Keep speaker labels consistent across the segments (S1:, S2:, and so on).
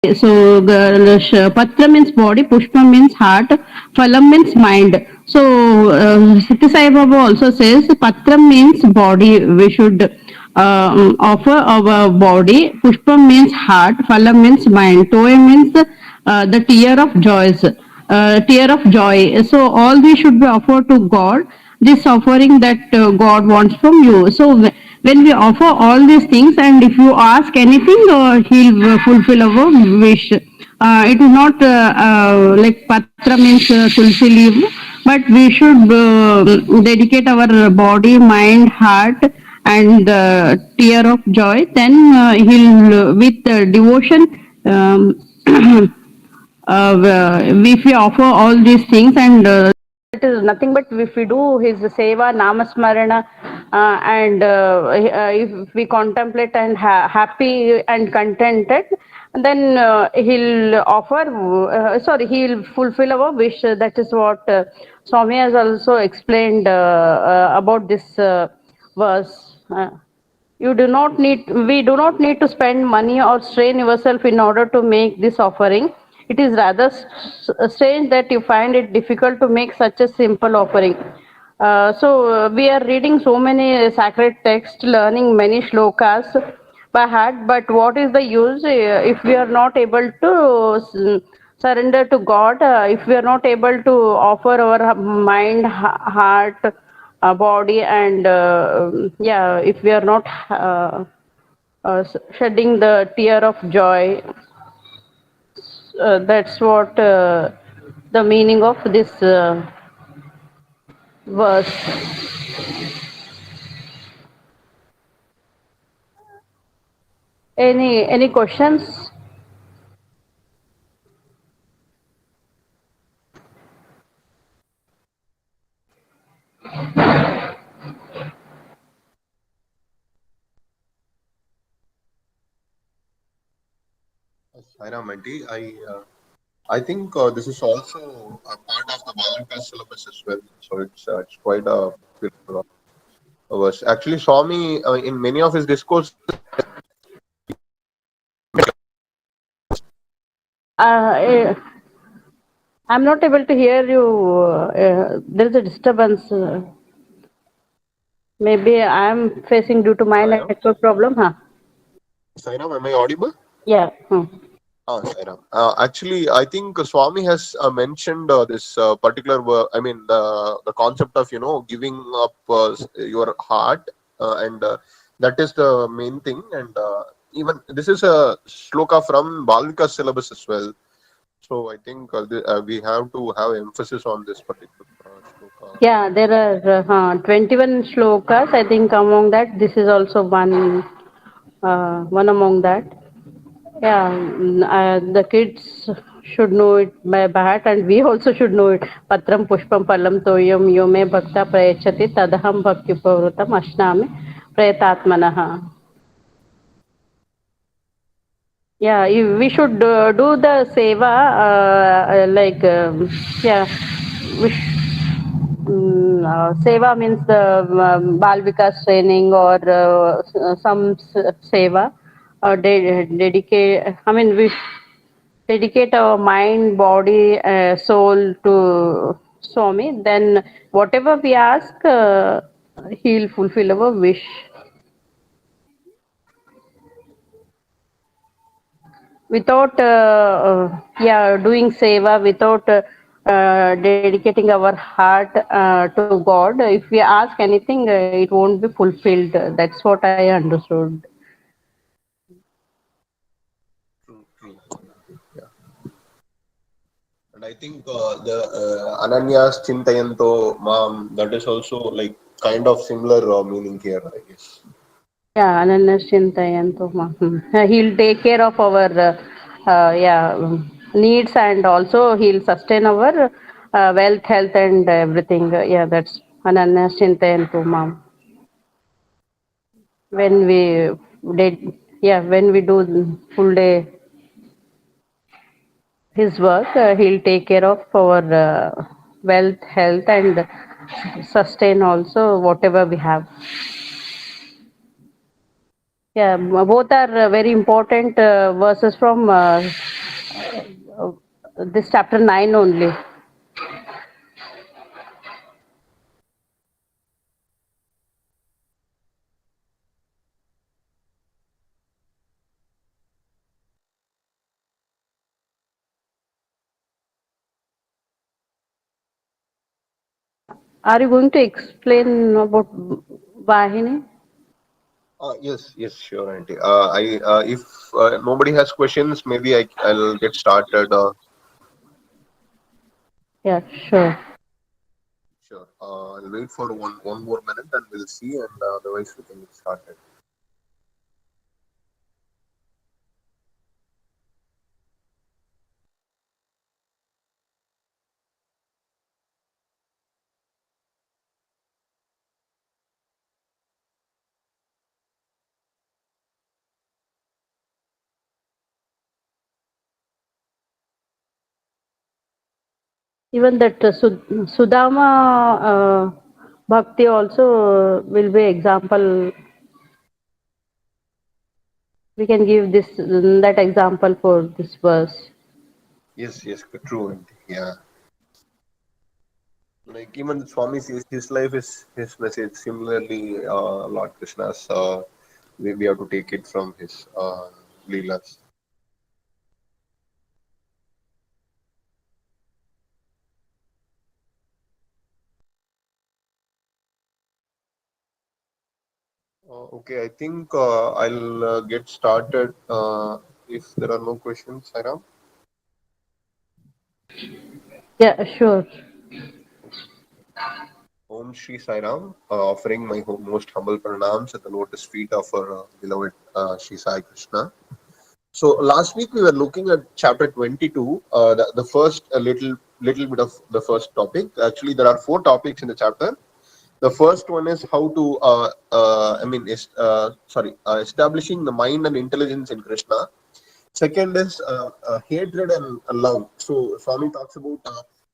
S1: So Patra means body, Pushpa means heart, Phalam means mind. So Satya Sai Baba also says Patra means body. We should offer our body. Pushpa means heart, Phalam means mind. Toy means the tear of joys, tear of joy. So all these should be offered to God. This offering that God wants from you. So when we offer all these things, and if you ask anything, He'll fulfill our wish. It is not like Patra means Tulsi leaf, but we should dedicate our body, mind, heart, and tear of joy. Then He'll with devotion. If we offer all these things, and it is nothing but if we do his seva namasmarana, and if we contemplate and happy and contented, then he'll offer, sorry, he'll fulfill our wish. That is what Swami has also explained about this verse. You do not need, we do not need to spend money or strain yourself in order to make this offering. It is rather strange that you find it difficult to make such a simple offering. We are reading so many sacred texts, learning many shlokas by heart, but what is the use if we are not able to surrender to God, if we are not able to offer our mind, heart, body, and yeah, if we are not shedding the tear of joy. That's what the meaning of this verse. Any questions?
S2: Sairam Aunty, I think this is also a part of the Bhagavad syllabus as well. So it's quite a popular verse. Actually, Swami in many of his discourses.
S1: I'm not able to hear you. There is a disturbance. Maybe I'm facing due to my
S2: Sairam,
S1: network problem, huh?
S2: Sairam, am I audible?
S1: Yeah.
S2: Sairam. Actually, I think Swami has mentioned this particular. I mean, the concept of giving up your heart, and that is the main thing. And even this is a shloka from Balika syllabus as well. So I think we have to have emphasis on this particular shloka.
S1: Yeah, there are 21 shlokas. I think among that, this is also one among that. Yeah, the kids should know it by heart, and we also should know it. Patram pushpam palam toyam yo me bhakta prayachati tadaham bhakti pavrutam ashnami prayatatmanaha. Yeah, we should do the seva, like, yeah, we seva means the Bal Vikas training, or some seva, dedicate, I mean, we dedicate our mind, body, soul to Swami, then whatever we ask, he'll fulfill our wish. Without yeah, doing seva, without dedicating our heart to God, if we ask anything, it won't be fulfilled. That's what I understood.
S2: True, true. Yeah. And I think the Ananyas Chintayanto Mam, that is also like kind of similar meaning here, I guess.
S1: Yeah, Ananyashintayanto. He'll take care of our yeah, needs, and also he'll sustain our wealth, health, and everything. Yeah, that's Ananyashintayanto, ma'am. When we did, yeah, when we do full day his work, he'll take care of our wealth, health, and sustain also whatever we have. Yeah, both are very important verses from this chapter 9 only. Are you going to explain about Vahini?
S2: Yes, yes, sure, Auntie. I if nobody has questions, maybe I'll get started.
S1: Yeah, sure.
S2: Sure. I'll wait for one more minute and we'll see, and otherwise we can get started.
S1: Even that Sudama Bhakti also will be example. We can give this that example for this verse.
S2: Yes, yes, true, Auntie. Yeah. Like even Swami says, his life is his message. Similarly, Lord Krishna's, we have to take it from his leelas. Okay, I think I'll get started if there are no questions, Sairam.
S1: Yeah, sure.
S2: Om Shri Sairam, offering my most humble pranams at the lotus feet of our beloved Shri Sai Krishna. So last week we were looking at chapter 22, the first little bit of the first topic. Actually, there are four topics in the chapter. The first one is how to, establishing the mind and intelligence in Krishna. Second is hatred and love. So Swami talks about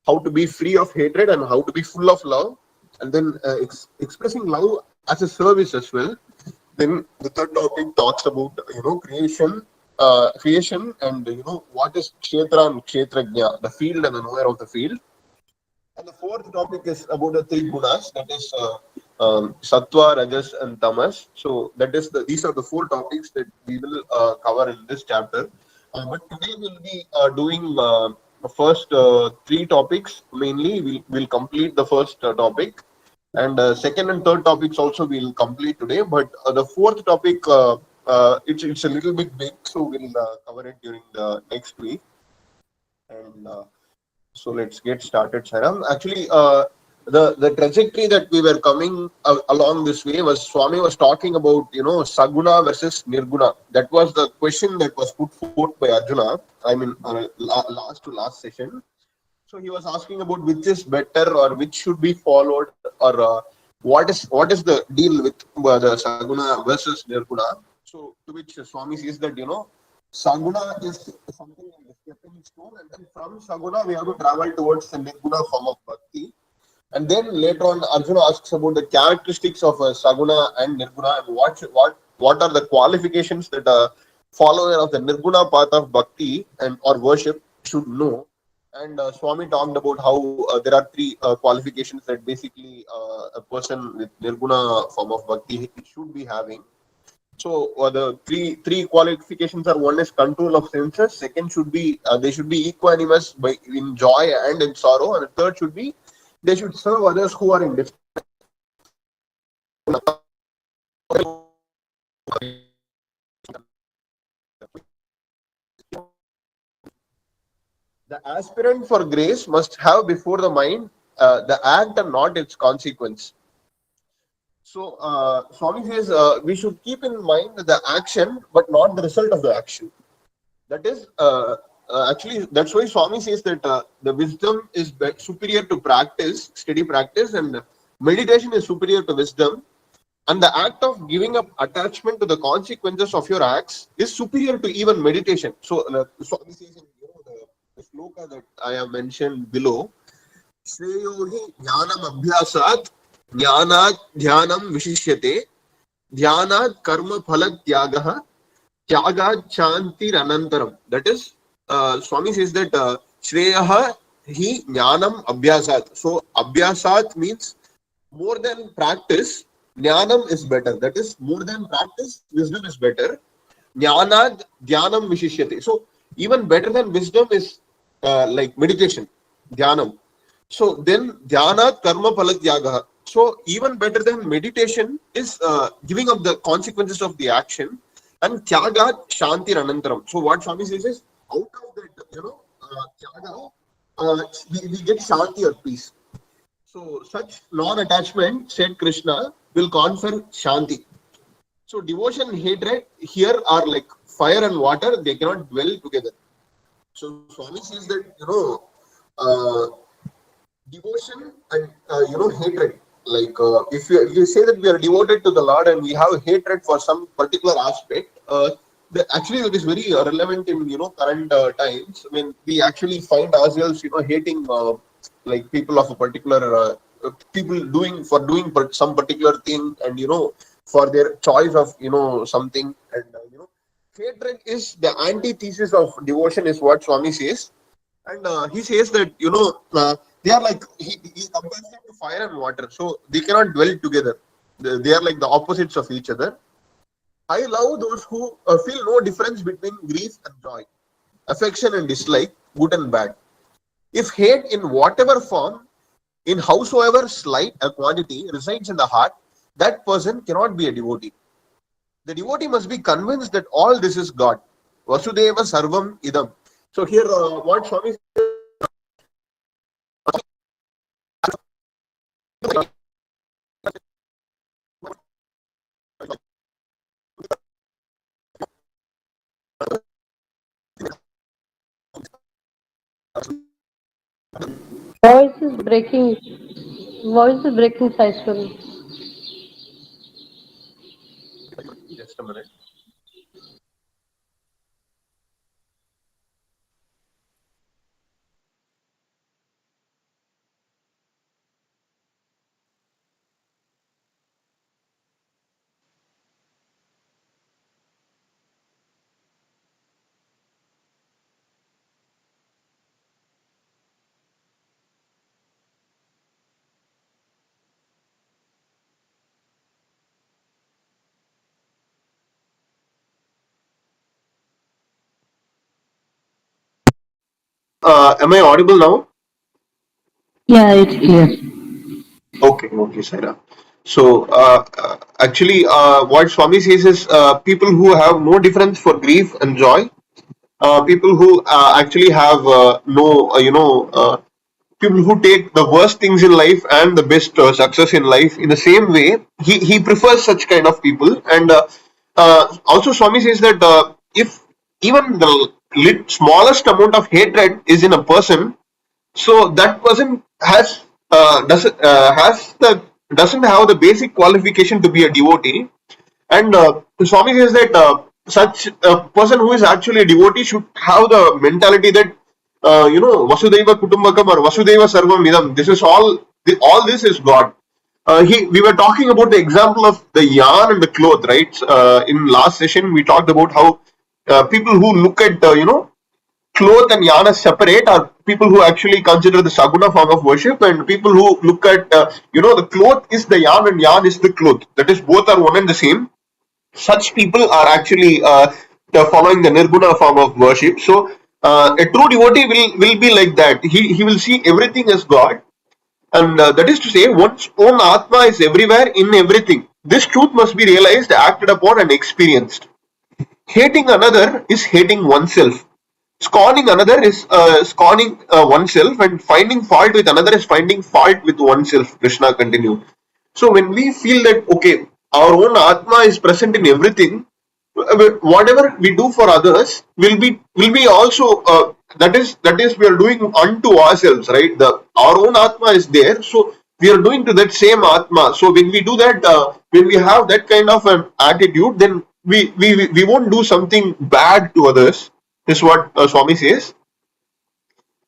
S2: how to be free of hatred and how to be full of love, and then expressing love as a service as well. Then the third topic talks about creation, and what is kshetra and kshetrajna, the field and the knower of the field. And the fourth topic is about the three gunas, that is sattva, rajas, and tamas. So that is these are the four topics that we will cover in this chapter. But today we'll be doing the first three topics mainly. We'll complete the first topic, and second and third topics also we'll complete today. But the fourth topic, it's a little bit big, so we'll cover it during the next week. And so let's get started, Saram. Actually, the trajectory that we were coming along this way was Swami was talking about Saguna versus Nirguna. That was the question that was put forth by Arjuna. I mean, last to last session. So he was asking about which is better or which should be followed, or what is the deal with the Saguna versus Nirguna. So to which Swami says that Saguna is something like a stepping stone, and then from Saguna we have to travel towards the Nirguna form of bhakti. And then later on, Arjuna asks about the characteristics of Saguna and Nirguna, and what are the qualifications that a follower of the Nirguna path of bhakti and or worship should know. And Swami talked about how there are three qualifications that basically a person with Nirguna form of bhakti should be having. So the three qualifications are: one is control of senses, second should be they should be equanimous in joy and in sorrow, and the third should be they should serve others who are in distress. The aspirant for grace must have before the mind the act and not its consequence. So Swami says we should keep in mind the action, but not the result of the action. That is actually that's why Swami says that the wisdom is superior to practice, steady practice, and meditation is superior to wisdom. And the act of giving up attachment to the consequences of your acts is superior to even meditation. So Swami says in the sloka that I have mentioned below, Shreyo hi jnanam abhyasat jnanat dhyanam vishishyate Dhyanat karma phala tyagaha tyagat chantir anantaram. That is, Swami says that Shreyaha hi jnanam abhyasat. So abhyasat means more than practice, jnanam is better. That is, more than practice, wisdom is better. Jnanad dhyanam vishishyate. So even better than wisdom is like meditation, dhyanam. So then dhyana karma phalatyaga. So even better than meditation is giving up the consequences of the action, and tyaga shanti anantaram. So what Swami says is, out of that, tyaga, we get shanti or peace. So such non-attachment, said Krishna, will confer shanti. So devotion and hatred here are like fire and water; they cannot dwell together. So Swami says that uh, devotion and hatred. Like if you say that we are devoted to the Lord and we have hatred for some particular aspect, actually it is very relevant in current times. I mean, we actually find ourselves hating like people of a particular people doing some particular thing, and for their choice of something, and hatred is the antithesis of devotion, is what Swami says. And he says that they are like he compares them to fire and water, so they cannot dwell together. They are like the opposites of each other. I love those who feel no difference between grief and joy, affection and dislike, good and bad. If hate in whatever form, in howsoever slight a quantity resides in the heart, that person cannot be a devotee. The devotee must be convinced that all this is God. Vasudeva Sarvam Idam. So here, what Swami
S1: Voice is breaking. Voice is breaking, Saishwari.
S2: just a minute. Am I audible now?
S1: Yeah, it's clear.
S2: Okay, Saira. So, actually, what Swami says is people who have no difference for grief and joy, people who actually have people who take the worst things in life and the best success in life in the same way, he prefers such kind of people. And also, Swami says that if even the smallest amount of hatred is in a person, so that person doesn't have the basic qualification to be a devotee. And Swami says that such a person who is actually a devotee should have the mentality that Vasudeva Kutumbakam or Vasudeva Sarvam Idam. This is all this is God. We were talking about the example of the yarn and the cloth, right? In last session, we talked about how people who look at cloth and yarn as separate are people who actually consider the saguna form of worship, and people who look at the cloth is the yarn and yarn is the cloth, that is both are one and the same. Such people are actually following the nirguna form of worship. So a true devotee will be like that. He will see everything as God, and that is to say one's own atma is everywhere in everything. This truth must be realized, acted upon and experienced. Hating another is hating oneself. Scorning another is scorning oneself, and finding fault with another is finding fault with oneself. Krishna continued. So when we feel that okay, our own atma is present in everything, whatever we do for others will be also that is we are doing unto ourselves, right? The our own atma is there, so we are doing to that same atma. So when we do that, when we have that kind of an attitude, then we won't do something bad to others. Is what Swami says.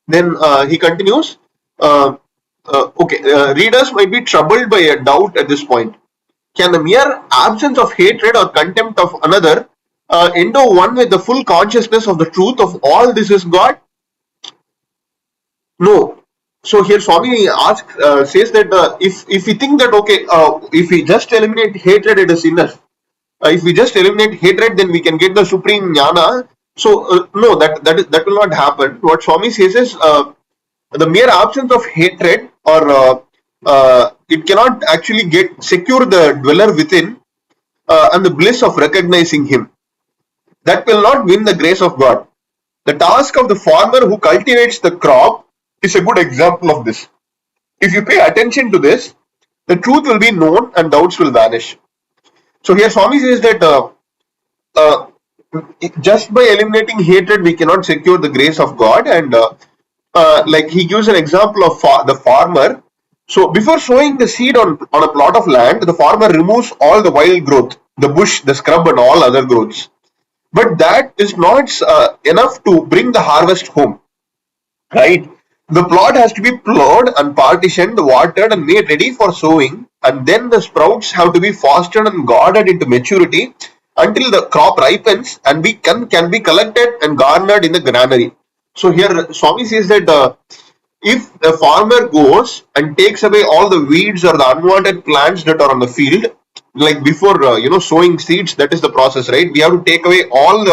S2: Then he continues. Okay, readers might be troubled by a doubt at this point. Can the mere absence of hatred or contempt of another endow one with the full consciousness of the truth of all this is God? No. So here Swami asks, says that if we think that okay, if we just eliminate hatred, it is enough. If we just eliminate hatred, then we can get the supreme jnana. So no, that will not happen. What Swami says is the mere absence of hatred or it cannot actually get secure the dweller within and the bliss of recognizing him. That will not win the grace of God. The task of the farmer who cultivates the crop is a good example of this. If you pay attention to this, the truth will be known and doubts will vanish. So here Swami says that uh, just by eliminating hatred, we cannot secure the grace of God. And like he gives an example of the farmer. So before sowing the seed on a plot of land, the farmer removes all the wild growth, the bush, the scrub, and all other growths. But that is not enough to bring the harvest home, right? The plot has to be plowed and partitioned, watered, and made ready for sowing, and then the sprouts have to be fostered and guarded into maturity until the crop ripens and can be collected and garnered in the granary. So here Swami says that if a farmer goes and takes away all the weeds or the unwanted plants that are on the field, like before sowing seeds, that is the process, right? We have to take away all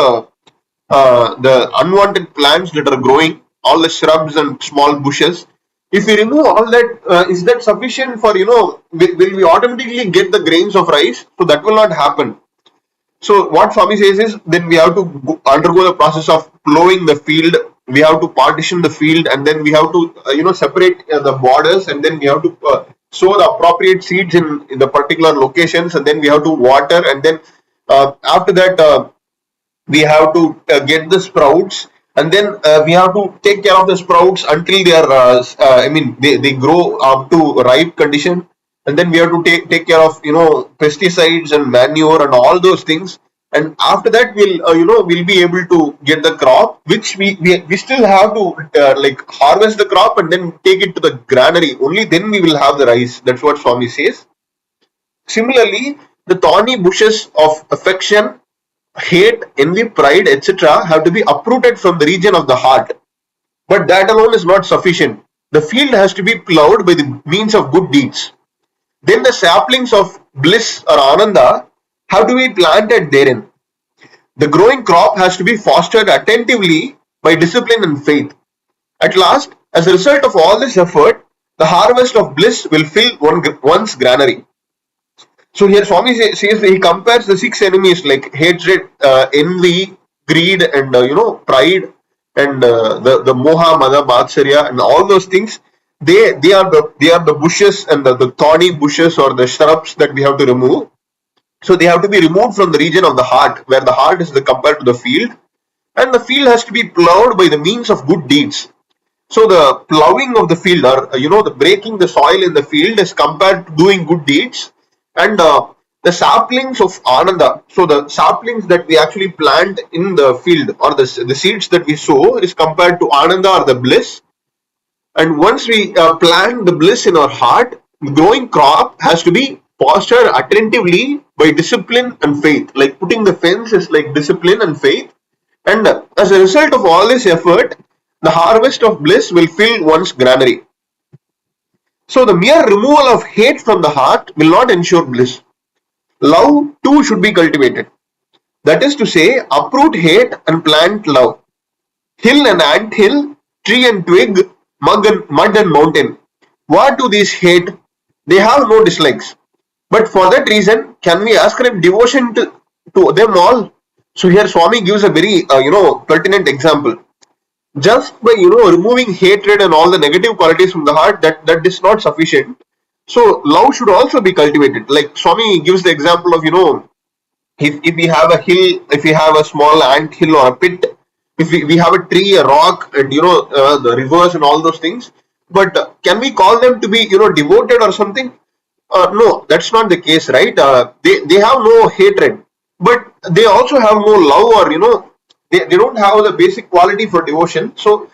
S2: the unwanted plants that are growing, all the shrubs and small bushes. If we remove all that, is that sufficient for will we automatically get the grains of rice? So that will not happen. So what Swami says is then we have to undergo the process of plowing the field. We have to partition the field, and then we have to separate the borders, and then we have to sow the appropriate seeds in the particular locations, and then we have to water, and then after that we have to get the sprouts, and then we have to take care of the sprouts until they are they grow up to ripe condition, and then we have to take care of pesticides and manure and all those things, and after that we'll be able to get the crop, which we still have to like harvest the crop and then take it to the granary. Only then we will have the rice. That's what Swami says. Similarly, the thorny bushes of affection, hate, envy, pride, etc. have to be uprooted from the region of the heart. But that alone is not sufficient. The field has to be plowed by the means of good deeds. Then the saplings of bliss or ananda have to be planted therein. The growing crop has to be fostered attentively by discipline and faith. At last, as a result of all this effort, the harvest of bliss will fill one's granary. So here Swami says he compares the 6 enemies like hatred, envy, greed, and pride, and the moha, mada, matsarya, and all those things. They are the bushes and the thorny bushes or the shrubs that we have to remove. So they have to be removed from the region of the heart, where the heart is compared to the field, and the field has to be plowed by the means of good deeds. So the plowing of the field, or the breaking the soil in the field, is compared to doing good deeds, and the saplings of ananda. So the saplings that we actually plant in the field, or the seeds that we sow, is compared to ananda or the bliss. And once we plant the bliss in our heart, the growing crop has to be fostered attentively by discipline and faith. Like putting the fence is like discipline and faith. And as a result of all this effort, the harvest of bliss will fill one's granary. So the mere removal of hate from the heart will not ensure bliss. Love too should be cultivated. That is to say, uproot hate and plant love. Hill and ant hill, tree and twig, mud and mountain. What do these hate? They have no dislikes. But for that reason, can we ascribe devotion to them all? So here Swami gives a very pertinent example. Just by removing hatred and all the negative qualities from the heart, that is not sufficient. So love should also be cultivated. Like Swami gives the example of if we have a hill, if we have a small ant hill or a pit, if we have a tree, a rock, and the rivers and all those things, but can we call them to be devoted or something? No, that's not the case, right? They have no hatred, but they also have no love, or they don't have the basic quality for devotion. So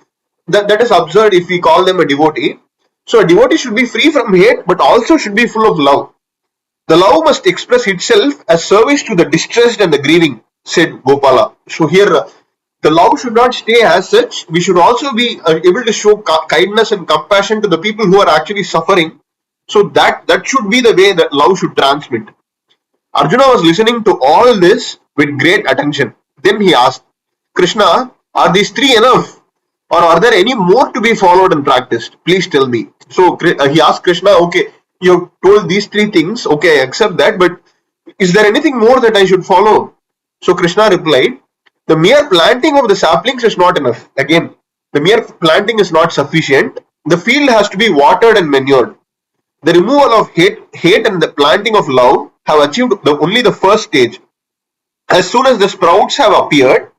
S2: that is absurd if we call them a devotee. So a devotee should be free from hate, but also should be full of love. The love must express itself as service to the distressed and the grieving, said Gopala. So here, the love should not stay as such. We should also be able to show kindness and compassion to the people who are actually suffering. So that should be the way that love should transmit. Arjuna was listening to all this with great attention. Then he asked, Krishna, are these three enough? Or are there any more to be followed and practiced? Please tell me. So he asked Krishna, okay, you told these three things, okay, I accept that, but is there anything more that I should follow? So Krishna replied, the mere planting of the saplings is not enough. Again, the mere planting is not sufficient. The field has to be watered and manured. The removal of hate and the planting of love have achieved only the first stage. As soon as the sprouts have appeared,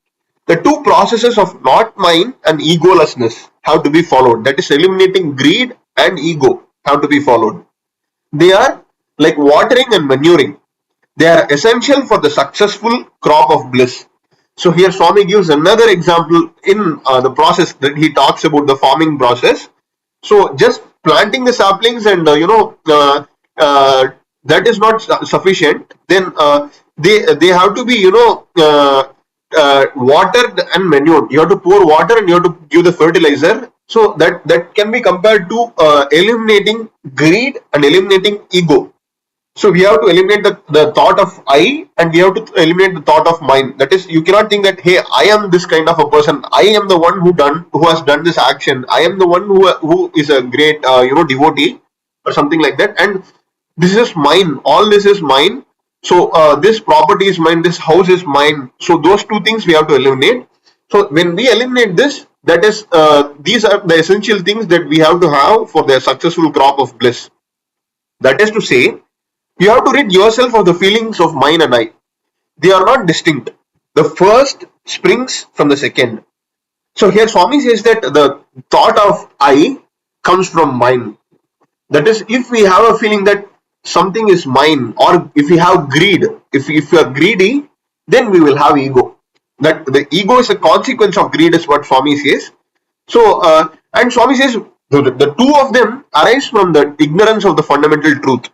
S2: the two processes of not mine and egolessness have to be followed. That is, eliminating greed and ego have to be followed. They are like watering and manuring. They are essential for the successful crop of bliss. So here Swami gives another example in the process that he talks about the farming process. So just planting the saplings and that is not sufficient. Then they have to be watered and manured. You have to pour water and you have to give the fertilizer. So that can be compared to eliminating greed and eliminating ego. So we have to eliminate the thought of I, and we have to eliminate the thought of mine. That is, you cannot think that, hey, I am this kind of a person. I am the one who has done this action. I am the one who is a great devotee or something like that. And this is mine. All this is mine. So this property is mine. This house is mine. So those two things we have to eliminate. So when we eliminate this, that is, these are the essential things that we have to have for the successful crop of bliss. That is to say, you have to rid yourself of the feelings of mine and I. They are not distinct. The first springs from the second. So here Swami says that the thought of I comes from mine. That is, if we have a feeling that something is mine, or if we have greed, if we are greedy, then we will have ego. That the ego is a consequence of greed is what Swami says. So, and Swami says the two of them arise from the ignorance of the fundamental truth.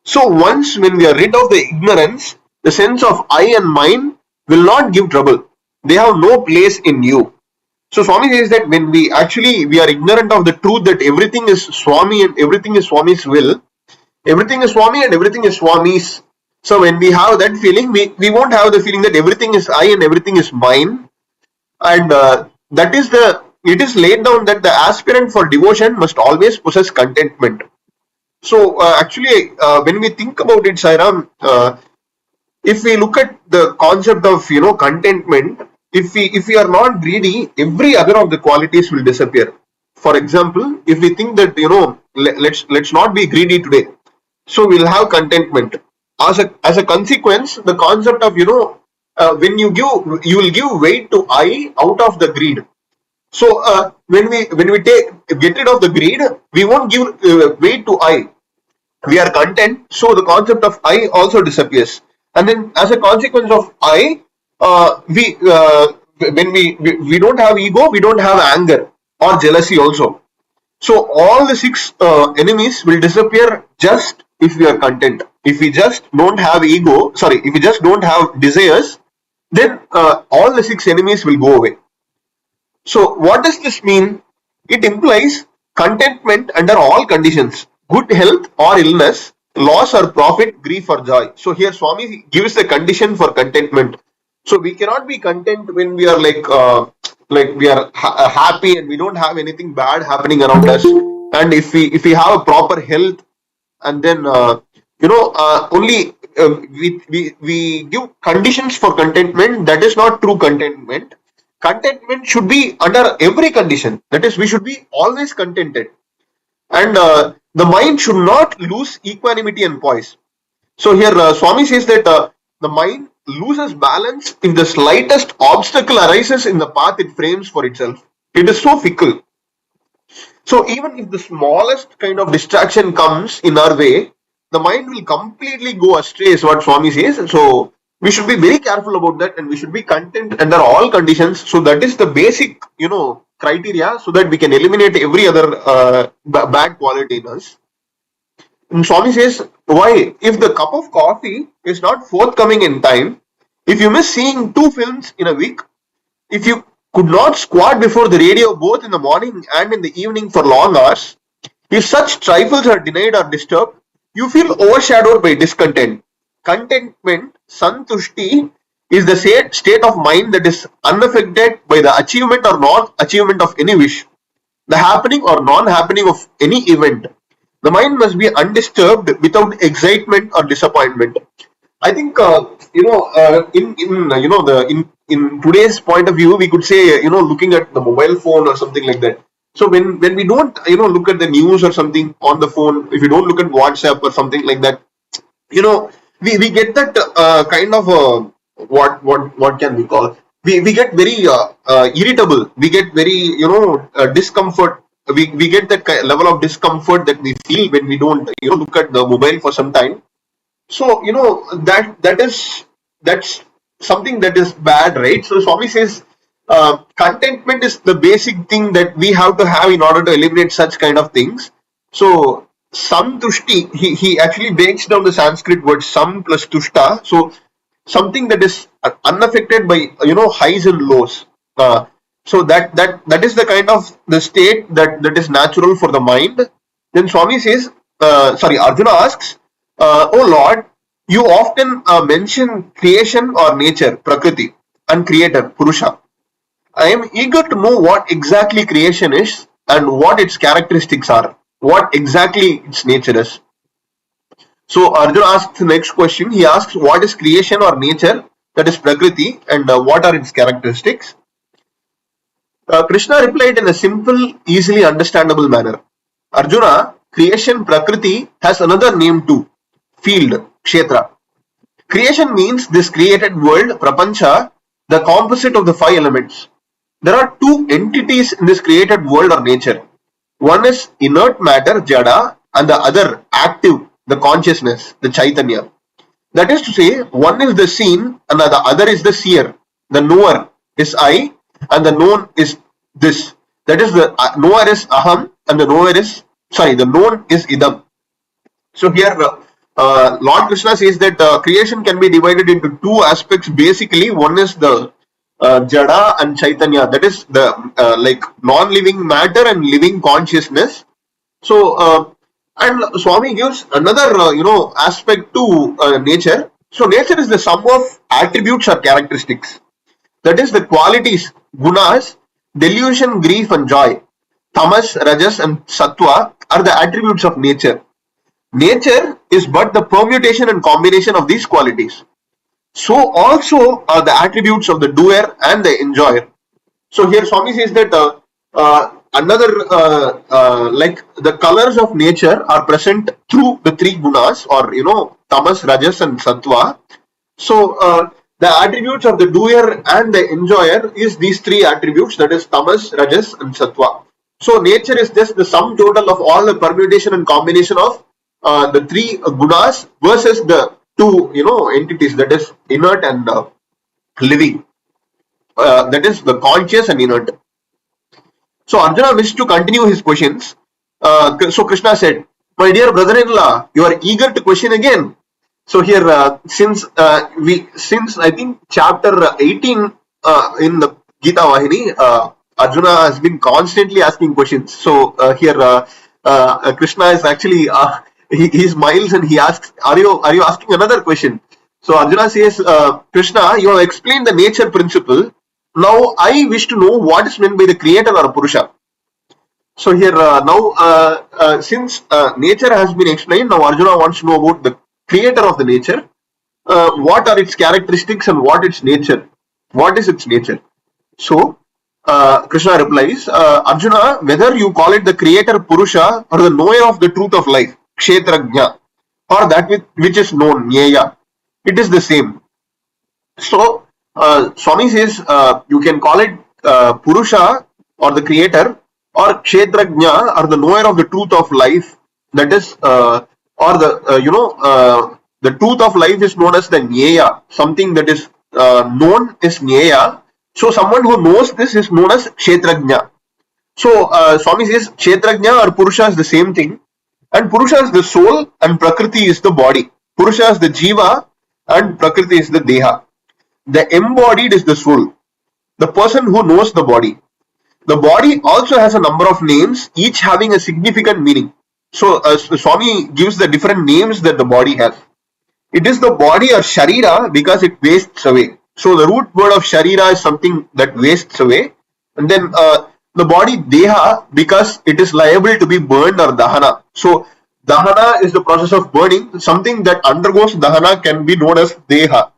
S2: So once when we are rid of the ignorance, the sense of I and mine will not give trouble. They have no place in you. So Swami says that when we are ignorant of the truth that everything is Swami and everything is Swami's will, everything is Swami and everything is Swami's. So when we have that feeling, we won't have the feeling that everything is I and everything is mine. And it is laid down that the aspirant for devotion must always possess contentment. So when we think about it, Sairam, if we look at the concept of contentment, if we are not greedy, every other of the qualities will disappear. For example, if we think that let's not be greedy today, so we'll have contentment. As a consequence, the concept of when you will give weight to I out of the greed. So when we get rid of the greed, we won't give weight to I. We are content, so the concept of I also disappears. And then as a consequence of I, when we don't have ego, we don't have anger or jealousy also. So all the six enemies will disappear just if we are content. If we just don't have if we just don't have desires, then all the six enemies will go away. So what does this mean? It implies contentment under all conditions, good health or illness, loss or profit, grief or joy. So here Swami gives the condition for contentment. So we cannot be content when we are like we are happy and we don't have anything bad happening around us. And if we have a proper health, and then only we give conditions for contentment, that is not true contentment. Contentment should be under every condition. That is, we should be always contented. And the mind should not lose equanimity and poise. So here Swami says that the mind loses balance if the slightest obstacle arises in the path it frames for itself. It is so fickle. So even if the smallest kind of distraction comes in our way, the mind will completely go astray, is what Swami says. So we should be very careful about that, and we should be content under all conditions. So that is the basic, criteria, so that we can eliminate every other bad quality in us. And Swami says, why? If the cup of coffee is not forthcoming in time, if you miss seeing 2 films in a week, if you could not squat before the radio both in the morning and in the evening for long hours, if such trifles are denied or disturbed, you feel overshadowed by discontent. Contentment, santushti, is the state of mind that is unaffected by the achievement or non-achievement of any wish, the happening or non-happening of any event. The mind must be undisturbed without excitement or disappointment. I think in today's point of view, we could say looking at the mobile phone or something like that. So when we don't look at the news or something on the phone, if you don't look at WhatsApp or something like that, we get that kind of what can we call, we get very irritable, we get very discomfort, we get that level of discomfort that we feel when we don't look at the mobile for some time. So that's something that is bad, right? So Swami says contentment is the basic thing that we have to have in order to eliminate such kind of things. So samtushti, he actually breaks down the Sanskrit word sam plus tushta. So something that is unaffected by highs and lows. So that is the kind of the state that is natural for the mind. Then Swami says, Arjuna asks, oh Lord, you often mention creation or nature, Prakriti, and creator, Purusha. I am eager to know what exactly creation is and what its characteristics are, what exactly its nature is. So Arjuna asks the next question. He asks, what is creation or nature, that is Prakriti, and what are its characteristics? Krishna replied in a simple, easily understandable manner. Arjuna, creation Prakriti has another name too, field, Kshetra. Creation means this created world, Prapancha, the composite of the 5 elements. There are 2 entities in this created world or nature. One is inert matter, Jada, and the other active, the consciousness, the Chaitanya. That is to say, one is the seen and the other is the seer. The knower is I and the known is this. That is, the knower is Aham and the knower is, the known is Idam. So here Lord Krishna says that creation can be divided into 2 aspects basically. One is the Jada and Chaitanya, that is the like non-living matter and living consciousness. So and Swami gives another aspect to nature. So nature is the sum of attributes or characteristics, that is the qualities, gunas, delusion, grief and joy. Tamas, Rajas and Sattva are the attributes of nature. Nature is but the permutation and combination of these qualities. So also are the attributes of the doer and the enjoyer. So here Swami says that like the colors of nature are present through the 3 gunas, or tamas, rajas and sattva. So the attributes of the doer and the enjoyer is these 3 attributes, that is tamas, rajas and sattva. So nature is just the sum total of all the permutation and combination of the 3 gunas versus the 2 entities, that is inert and living, that is the conscious and inert. So Arjuna wished to continue his questions. So Krishna said, my dear brother-in-law, you are eager to question again. So here since I think chapter 18 in the Gita Vahini, Arjuna has been constantly asking questions. So here Krishna is actually he smiles and he asks, are you asking another question? So Arjuna says, Krishna, you have explained the nature principle. Now I wish to know what is meant by the creator or Purusha. So here now since nature has been explained, now Arjuna wants to know about the creator of the nature. What are its characteristics and what its nature? What is its nature? So Krishna replies, Arjuna, whether you call it the creator Purusha or the knower of the truth of life, Kshetrajna, or that which is known, Nyeya, it is the same. So Swami says you can call it Purusha or the creator, or Kshetrajna or the knower of the truth of life, that is or the the truth of life is known as the Nyeya. Something that is known is Nyeya. So someone who knows this is known as Kshetrajna. So Swami says Kshetrajna or Purusha is the same thing, And Purusha is the soul and Prakriti is the body. Purusha is the Jiva and Prakriti is the Deha. The embodied is the soul, the person who knows the body. The body also has a number of names, each having a significant meaning. So, Swami gives the different names that the body has. It is the body or Sharira because it wastes away. So, the root word of Sharira is something that wastes away. And then the body Deha because it is liable to be burned or Dahana. So, Dahana is the process of burning. Something that undergoes Dahana can be known as Deha.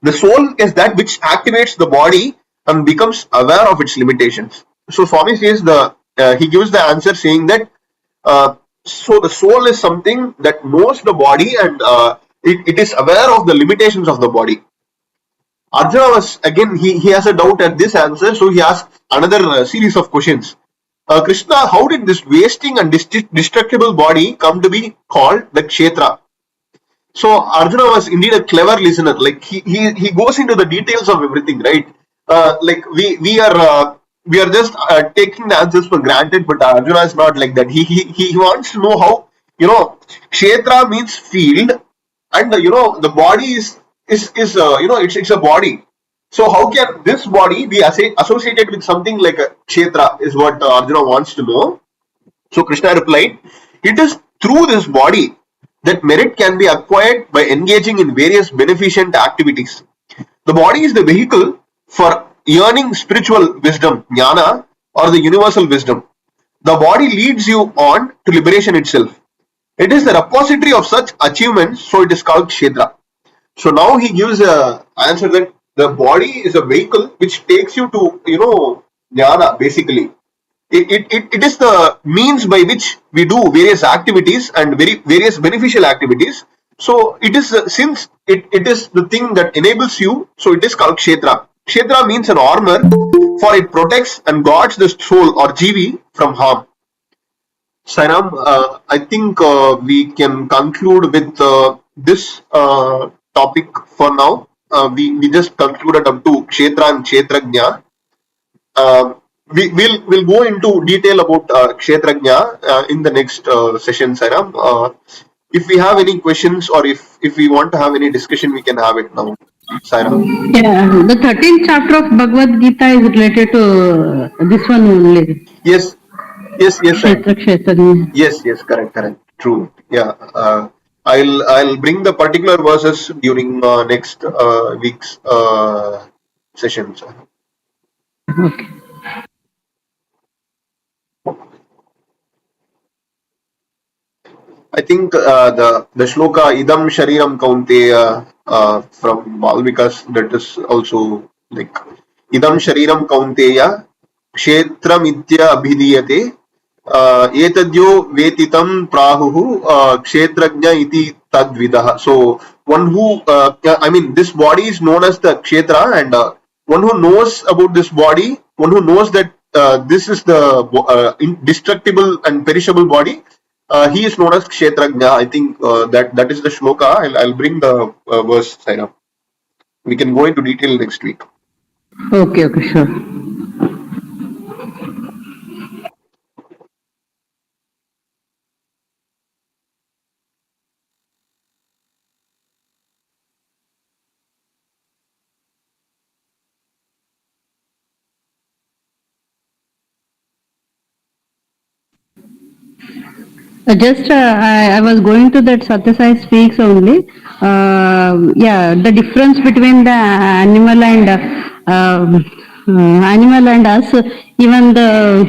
S2: The soul is that which activates the body and becomes aware of its limitations. So Swami says he gives the answer saying that so the soul is something that knows the body and it is aware of the limitations of the body. Arjuna was again he has a doubt at this answer, so he asks another series of questions. Krishna, how did this wasting and destructible body come to be called the Kshetra? So Arjuna was indeed a clever listener. Like he goes into the details of everything, right? Like we are just taking the answers for granted, but Arjuna is not like that. He wants to know how kshetra means field, and the body is it's a body. So how can this body be associated with something like a kshetra? Is what Arjuna wants to know. So Krishna replied, it is through this body that merit can be acquired by engaging in various beneficent activities. The body is the vehicle for earning spiritual wisdom, jnana, or the universal wisdom. The body leads you on to liberation itself. It is the repository of such achievements, so it is called Kshetra. So now he gives an answer that the body is a vehicle which takes you to, jnana, basically. It is the means by which we do various activities and various beneficial activities. So it is since it is the thing that enables you, so it is called kshetra. Kshetra means an armor, for it protects and guards the soul or jivi from harm. Sairam, I think we can conclude with this topic for now. We just concluded up to kshetra and kshetrajna. We'll go into detail about Kshetrajna in the next session, Sairam. If we have any questions or if we want to have any discussion, we can have it now, Sairam.
S1: Yeah, the 13th chapter of Bhagavad Gita is related to this one only.
S2: Yes, Sairam.
S1: Kshetra.
S2: Yes, correct. True. Yeah. I'll bring the particular verses during next week's session. Sir.
S1: Okay.
S2: I think the shloka idam shariram kaunteya from Balmikas, that is also like idam shariram kaunteya kshetram itya abhidiyate etadyo vetitam prahuhu kshetrajna iti tadvidah. So one who I mean this body is known as the kshetra, and one who knows about this body, one who knows that this is the indestructible and perishable body, he is known as Kshetrajna. I think that is the shloka. I'll bring the verse, Sairam. We can go into detail next week.
S1: Okay, sure. Just I was going to that Satyasai speaks only. Yeah, the difference between the animal and us. Even the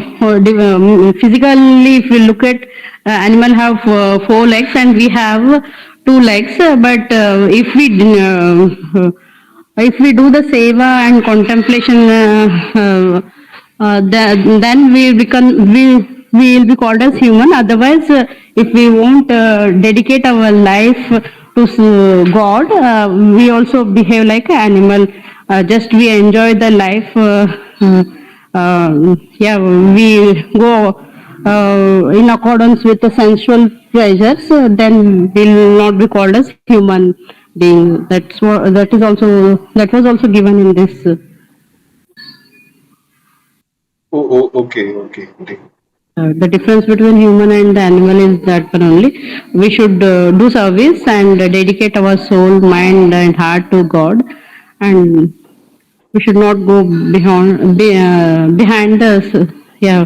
S1: physically, if we look at animal have 4 legs and we have 2 legs. But if we do the seva and contemplation, then we will be called as human. Otherwise, if we won't dedicate our life to God, we also behave like an animal. Just we enjoy the life. Yeah, we go in accordance with the sensual pleasures. Then we'll not be called as human being. That was also given in this.
S2: Okay.
S1: The difference between human and the animal is that one only. We should do service and dedicate our soul, mind, and heart to God, and we should not go behind the yeah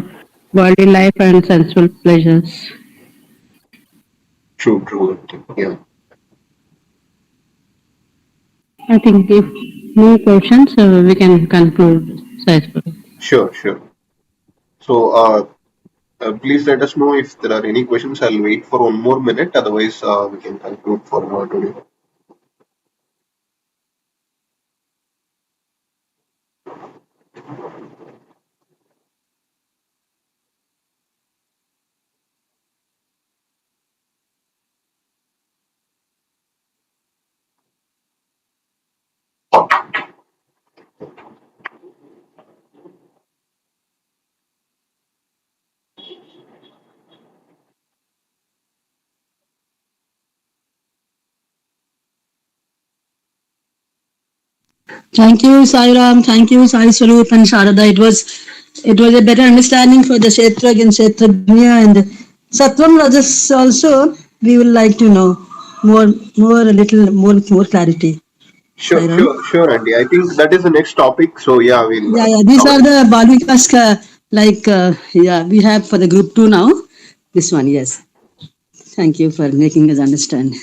S1: worldly life and sensual pleasures.
S2: True, true. Yeah.
S1: I think if no questions, we can conclude. Successfully.
S2: Sure, sure. So, please let us know if there are any questions. I'll wait for 1 more minute. Otherwise, we can conclude for today.
S3: Thank you, Sai Ram. Thank you, Sai Swaroop and Sharada. It was a better understanding for the Kshetra and Kshetrajna and Sattvam Rajas also. We would like to know more, a little more clarity.
S2: Sure,
S3: Sai Ram.
S2: sure, sure, Andy. I think that is the next topic. So, yeah, we'll
S3: Yeah, yeah. These
S2: cover
S3: are
S2: it.
S3: the Balvikas, yeah, we have for the group 2 now. This one, yes. Thank you for making us understand.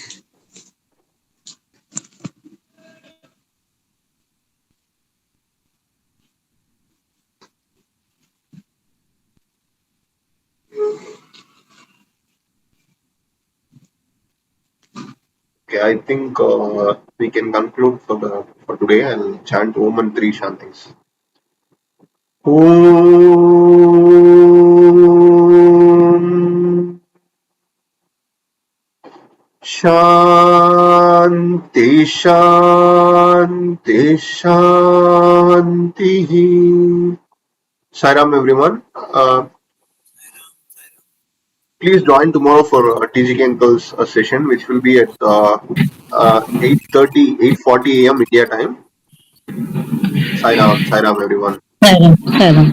S2: Okay, I think we can conclude for today. I'll chant Om and three Shantings. Om Shanti Shanti Shanti. Sairam everyone. Please join tomorrow for TGK Uncle's session, which will be at 8:30, 8:40 a.m. India time. Sairam, Sairam everyone.
S3: Sai Ram.